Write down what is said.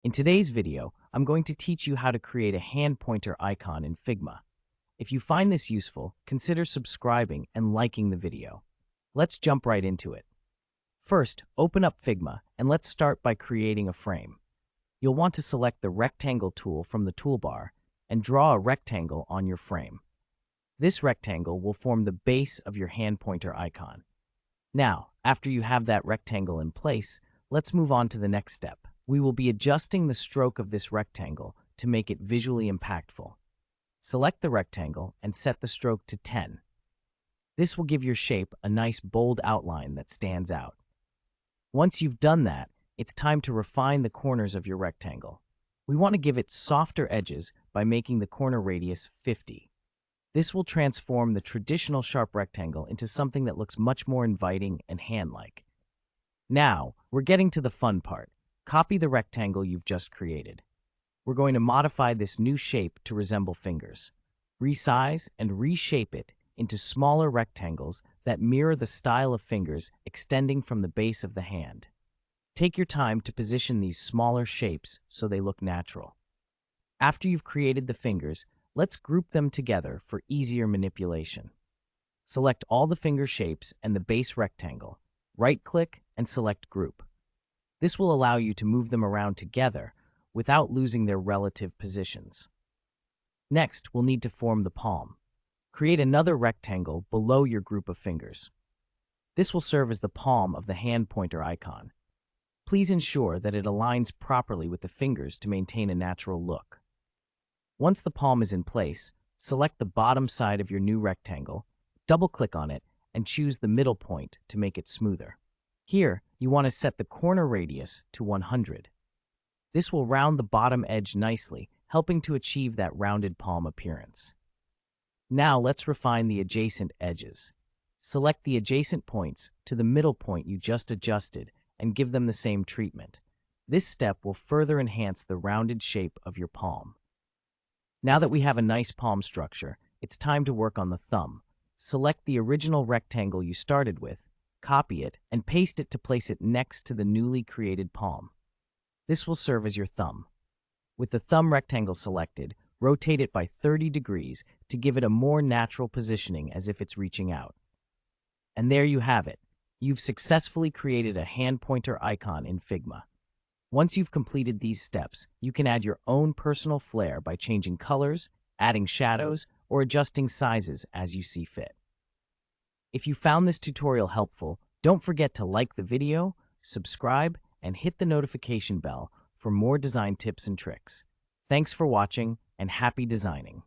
In today's video, I'm going to teach you how to create a hand pointer icon in Figma. If you find this useful, consider subscribing and liking the video. Let's jump right into it. First, open up Figma and let's start by creating a frame. You'll want to select the rectangle tool from the toolbar and draw a rectangle on your frame. This rectangle will form the base of your hand pointer icon. Now, after you have that rectangle in place, let's move on to the next step. We will be adjusting the stroke of this rectangle to make it visually impactful. Select the rectangle and set the stroke to 10. This will give your shape a nice bold outline that stands out. Once you've done that, it's time to refine the corners of your rectangle. We want to give it softer edges by making the corner radius 50. This will transform the traditional sharp rectangle into something that looks much more inviting and hand-like. Now, we're getting to the fun part. Copy the rectangle you've just created. We're going to modify this new shape to resemble fingers. Resize and reshape it into smaller rectangles that mirror the style of fingers extending from the base of the hand. Take your time to position these smaller shapes so they look natural. After you've created the fingers, let's group them together for easier manipulation. Select all the finger shapes and the base rectangle. Right-click and select Group. This will allow you to move them around together without losing their relative positions. Next, we'll need to form the palm. Create another rectangle below your group of fingers. This will serve as the palm of the hand pointer icon. Please ensure that it aligns properly with the fingers to maintain a natural look. Once the palm is in place, select the bottom side of your new rectangle, double-click on it, and choose the middle point to make it smoother. Here, you want to set the corner radius to 100. This will round the bottom edge nicely, helping to achieve that rounded palm appearance. Now let's refine the adjacent edges. Select the adjacent points to the middle point you just adjusted and give them the same treatment. This step will further enhance the rounded shape of your palm. Now that we have a nice palm structure, it's time to work on the thumb. Select the original rectangle you started with, copy it, and paste it to place it next to the newly created palm. This will serve as your thumb. With the thumb rectangle selected, rotate it by 30 degrees to give it a more natural positioning as if it's reaching out. And there you have it. You've successfully created a hand pointer icon in Figma. Once you've completed these steps, you can add your own personal flair by changing colors, adding shadows, or adjusting sizes as you see fit. If you found this tutorial helpful, don't forget to like the video, subscribe, and hit the notification bell for more design tips and tricks. Thanks for watching, and happy designing!